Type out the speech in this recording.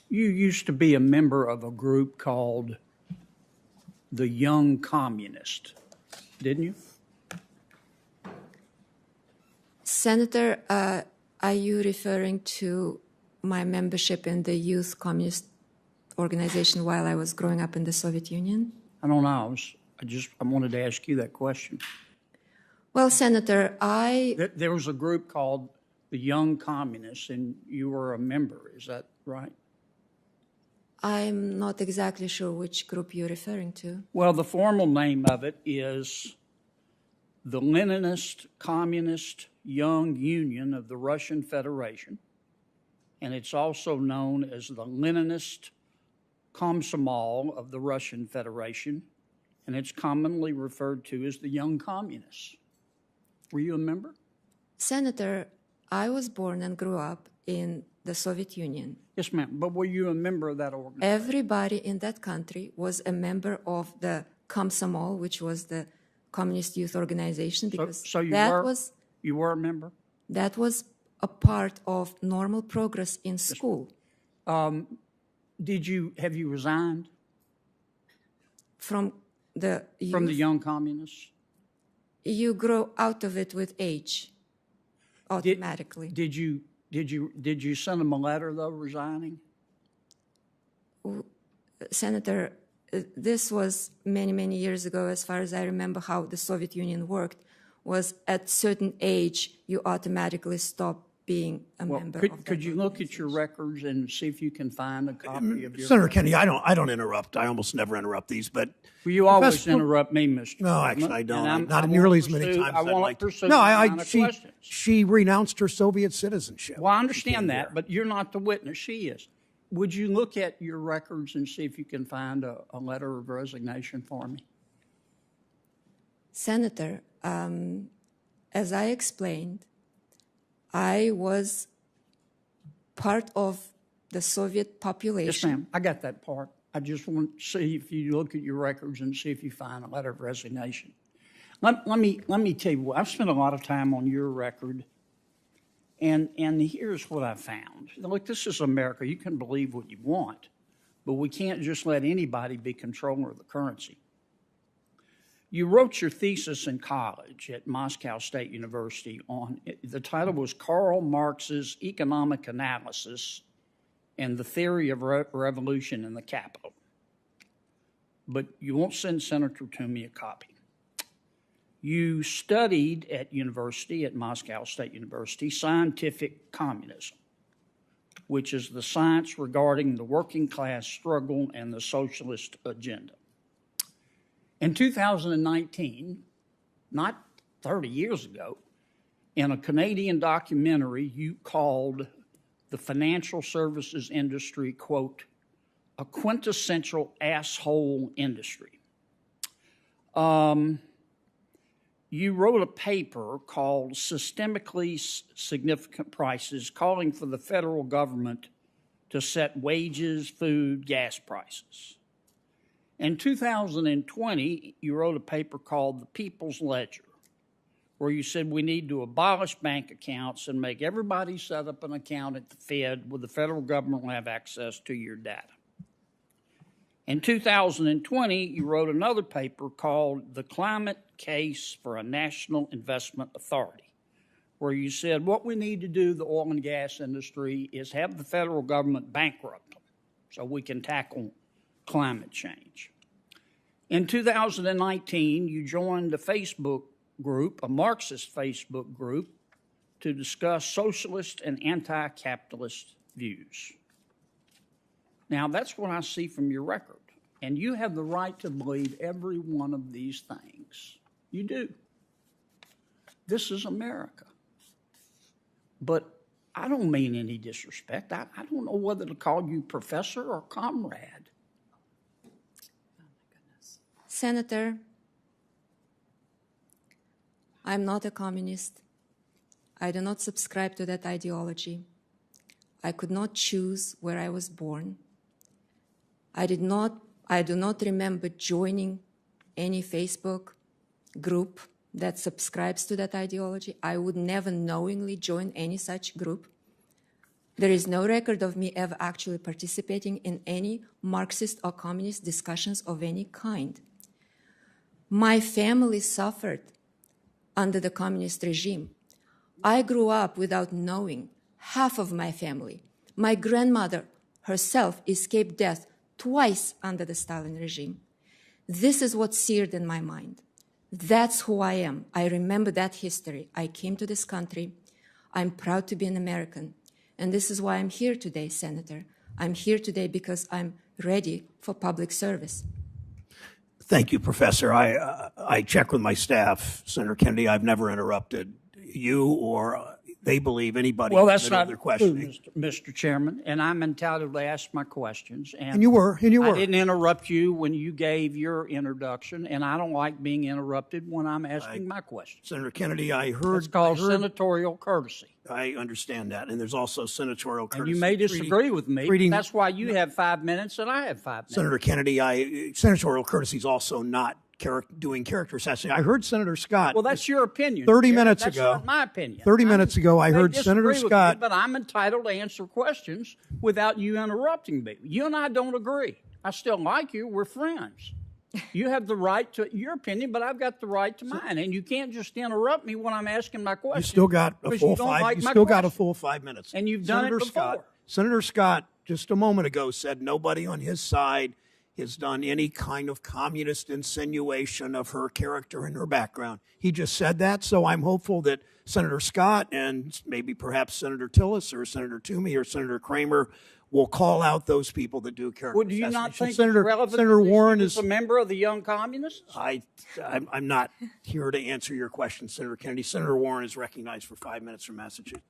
You used to be a member of a group called the Young Communist, didn't you? Senator, are you referring to my membership in the Youth Communist organization while I was growing up in the Soviet Union? I don't know. I wanted to ask you that question. Well, Senator, There was a group called the Young Communists, and you were a member. Is that right? I'm not exactly sure which group you're referring to. Well, the formal name of it is the Leninist Communist Young Union of the Russian Federation, and it's also known as the Leninist Komsomol of the Russian Federation, and it's commonly referred to as the Young Communists. Were you a member? Senator, I was born and grew up in the Soviet Union. Yes, ma'am. But were you a member of that organization? Everybody in that country was a member of the Komsomol, which was the Communist Youth Organization, because So you were a member? That was a part of normal progress in school. Have you resigned From the youth, from the Young Communists? you grow out of it with age, automatically. Did you send them a letter though, resigning? Senator, this was many, many years ago. As far as I remember how the Soviet Union worked, was at certain age, you automatically stop being a member of that Could you look at your records and see if you can find a copy of your... Senator Kennedy, I don't interrupt. I almost never interrupt these, but... Well, you always interrupt me, Mr. No, President, actually, I don't. and Not nearly as many times I as I'd won't like to. pursue No, the line of questions. she renounced her Soviet citizenship. Well, I understand that, but you're not the witness. She is. Would you look at your records and see if you can find a letter of resignation for me? Senator, as I explained, I was part of the Soviet population. Yes, ma'am. I got that part. I just want to see if you look at your records and see if you find a letter of resignation. Let me tell you what, I've spent a lot of time on your record, and here's what I found. Look, this is America. You can believe what you want, but we can't just let anybody be controller of the currency. You wrote your thesis in college at Moscow State University on, the title was Karl Marx's Economic Analysis and the Theory of Revolution in the Capital. But you won't send Senator Toomey a copy. You studied at Moscow State University, scientific communism, which is the science regarding the working class struggle and the socialist agenda. In 2019, not 30 years ago, in a Canadian documentary, you called the financial services industry, quote, a quintessential asshole industry. You wrote a paper called Systemically Significant Prices, calling for the federal government to set wages, food, gas prices. In 2020, you wrote a paper called The People's Ledger, where you said we need to abolish bank accounts and make everybody set up an account at the Fed where the federal government will have access to your data. In 2020, you wrote another paper called The Climate Case for a National Investment Authority, where you said what we need to do, the oil and gas industry, is have the federal government bankrupt them so we can tackle climate change. In 2019, you joined a Facebook group, a Marxist Facebook group, to discuss socialist and anti-capitalist views. Now, that's what I see from your record, and you have the right to believe every one of these things. You do. This is America. But I don't mean any disrespect. I don't know whether to call you professor or comrade. Senator, I'm not a communist. I do not subscribe to that ideology. I could not choose where I was born. I do not remember joining any Facebook group that subscribes to that ideology. I would never knowingly join any such group. There is no record of me ever actually participating in any Marxist or communist discussions of any kind. My family suffered under the communist regime. I grew up without knowing half of my family. My grandmother herself escaped death twice under the Stalin regime. This is what's seared in my mind. That's who I am. I remember that history. I came to this country. I'm proud to be an American. And this is why I'm here today, Senator. I'm here today because I'm ready for public service. Thank you, Professor. I checked with my staff, Senator Kennedy. I've never interrupted you or they believe anybody. Well, that's not their true, questioning. Mr. Chairman, and I'm entitled to ask my questions. And you were. I didn't interrupt you when you gave your introduction, and I don't like being interrupted when I'm asking my questions. Senator Kennedy, I heard. It's called senatorial courtesy. I understand that, and there's also senatorial courtesy. And you may disagree with me. That's why you have 5 minutes and I have 5 minutes. Senator Kennedy, senatorial courtesy is also not doing character assassination. I heard Senator Scott. Well, that's your opinion. 30 minutes that's ago. Not my opinion. 30 minutes ago, I heard Senator Scott. But I'm entitled to answer questions without you interrupting me. You and I don't agree. I still like you. We're friends. You have the right to your opinion, but I've got the right to mine. And you can't just interrupt me when I'm asking my question. You still got a full 5. You still got a full 5 minutes. And you've done it before. Senator Scott just a moment ago said nobody on his side has done any kind of communist insinuation of her character and her background. He just said that, so I'm hopeful that Senator Scott and maybe perhaps Senator Tillis or Senator Toomey or Senator Kramer will call out those people that do character Well, do you not think Senator, it's relevant Senator Warren is a member of the Young Communists? I'm not here to answer your question, Senator Kennedy. Senator Warren is recognized for 5 minutes from Massachusetts.